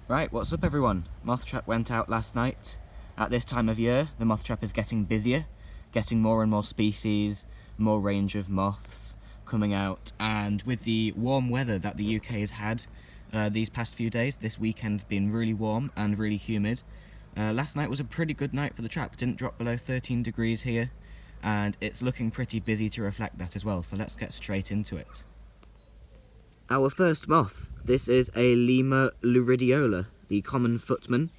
Right, what's up everyone? Moth trap went out last night. At this time of year, the moth trap is getting busier, getting more and more species, more range of moths coming out, and with the warm weather that the UK has had these past few days, this weekend's been really warm and really humid. Last night was a pretty good night for the trap. It didn't drop below 13 degrees here, and it's looking pretty busy to reflect that as well, so let's get straight into it. Our first moth. This is a Lemur luridiola, the common footman.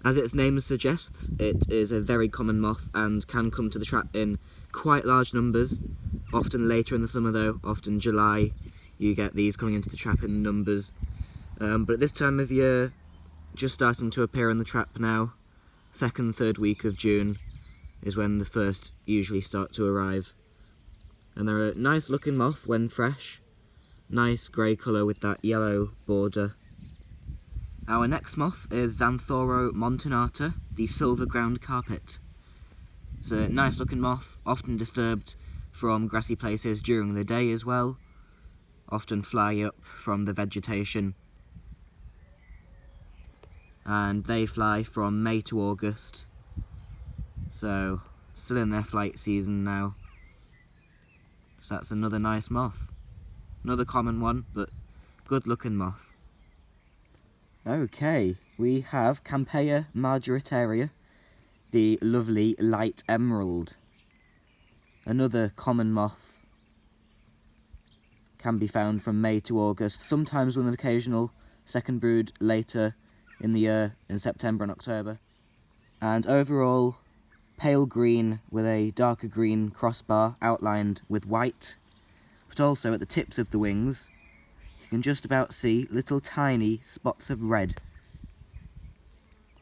As its name suggests, it is a very common moth and can come to the trap in quite large numbers. Often later in the summer though, often July, you get these coming into the trap in numbers. But at this time of year, just starting to appear in the trap now, second, third week of June is when the first usually start to arrive. And they're a nice looking moth when fresh. Nice grey colour with that yellow border. Our next moth is Xanthoro montanata, the silver ground carpet. It's a nice looking moth, often disturbed from grassy places during the day as well. Often fly up from the vegetation. And they fly from May to August. So, still in their flight season now. So that's another nice moth. Another common one, but good looking moth. Okay, we have Campeia margaritaria, the lovely light emerald. Another common moth. Can be found from May to August, sometimes with an occasional second brood later in the year, in September and October. And overall, pale green with a darker green crossbar outlined with white. But also at the tips of the wings, you can just about see little tiny spots of red.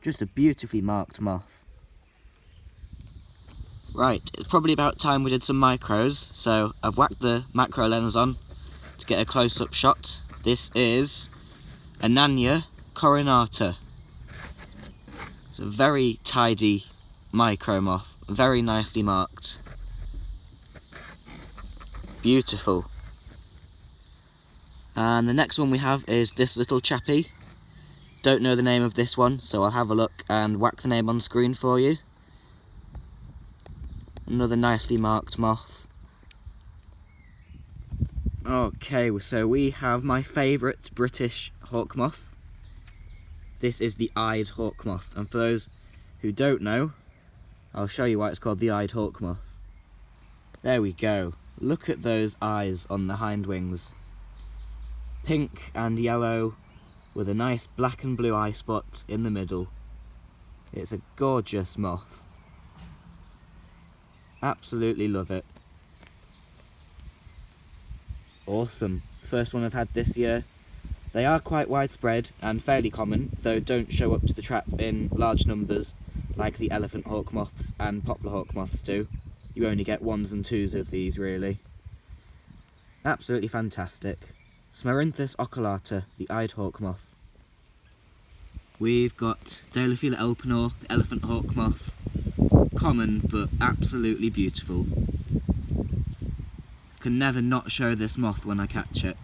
Just a beautifully marked moth. Right, it's probably about time we did some micros, so I've whacked the macro lens on to get a close-up shot. This is Anania coronata. It's a very tidy micro moth, very nicely marked. Beautiful. And the next one we have is this little chappie. Don't know the name of this one, so I'll have a look and whack the name on screen for you. Another nicely marked moth. Okay, so we have my favourite British hawk moth. This is the eyed hawk moth, and for those who don't know, I'll show you why it's called the eyed hawk moth. There we go. Look at those eyes on the hind wings. Pink and yellow with a nice black and blue eye spot in the middle. It's a gorgeous moth. Absolutely love it. Awesome. First one I've had this year. They are quite widespread and fairly common, though don't show up to the trap in large numbers like the elephant hawk moths and poplar hawk moths do. You only get ones and twos of these really. Absolutely fantastic. Smarinthus oculata, the eyed hawk moth. We've got Deilophila elpenor, the elephant hawk moth. Common but absolutely beautiful. Can never not show this moth when I catch it.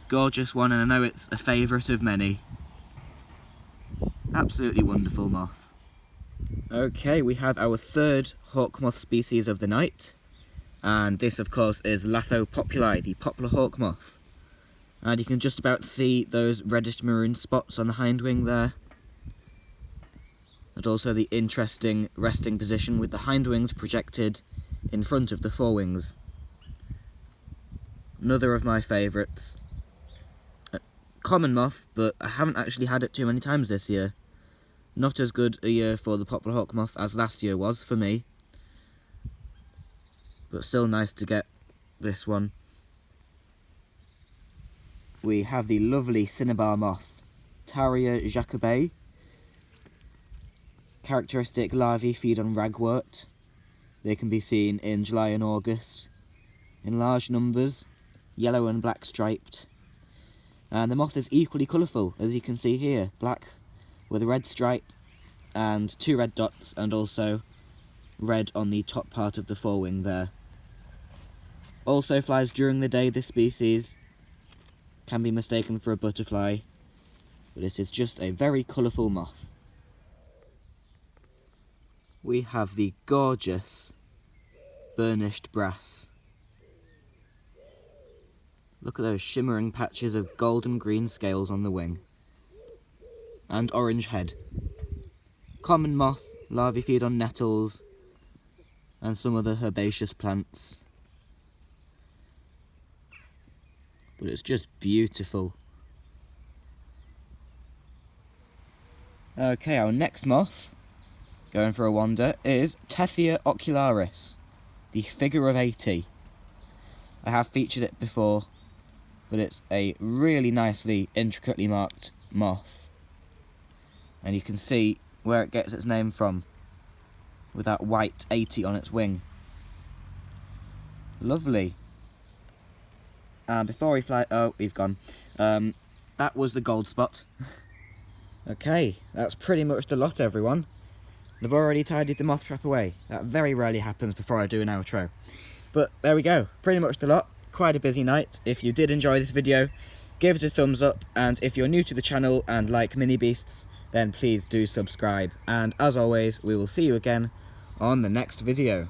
Gorgeous one, and I know it's a favourite of many. Absolutely wonderful moth. Okay, we have our third hawk moth species of the night, and this of course is Lathopopuli, the poplar hawk moth. And you can just about see those reddish maroon spots on the hind wing there. And also the interesting resting position with the hind wings projected in front of the forewings. Another of my favourites. Common moth, but I haven't actually had it too many times this year. Not as good a year for the poplar hawk moth as last year was for me. But still nice to get this one. We have the lovely cinnabar moth, Taria jacobae. Characteristic larvae feed on ragwort. They can be seen in July and August in large numbers, yellow and black striped. And the moth is equally colourful, as you can see here, black with a red stripe and two red dots, and also red on the top part of the forewing there. Also flies during the day, this species. Can be mistaken for a butterfly. but it is just a very colourful moth. We have the gorgeous burnished brass. Look at those shimmering patches of golden green scales on the wing. And orange head. Common moth, larvae feed on nettles and some other herbaceous plants. But it's just beautiful. Okay, our next moth, going for a wander, is Tethia ocularis, the figure of 80. I have featured it before, but it's a really nicely, intricately marked moth. And you can see where it gets its name from, with that white 80 on its wing. Lovely. And before he flies, oh, he's gone. That was the gold spot. Okay, that's pretty much the lot, everyone. I've already tidied the moth trap away. That very rarely happens before I do an outro. But there we go, pretty much the lot. Quite a busy night. If you did enjoy this video, give us a thumbs up, and if you're new to the channel and like mini beasts, then please do subscribe. And as always, we will see you again on the next video.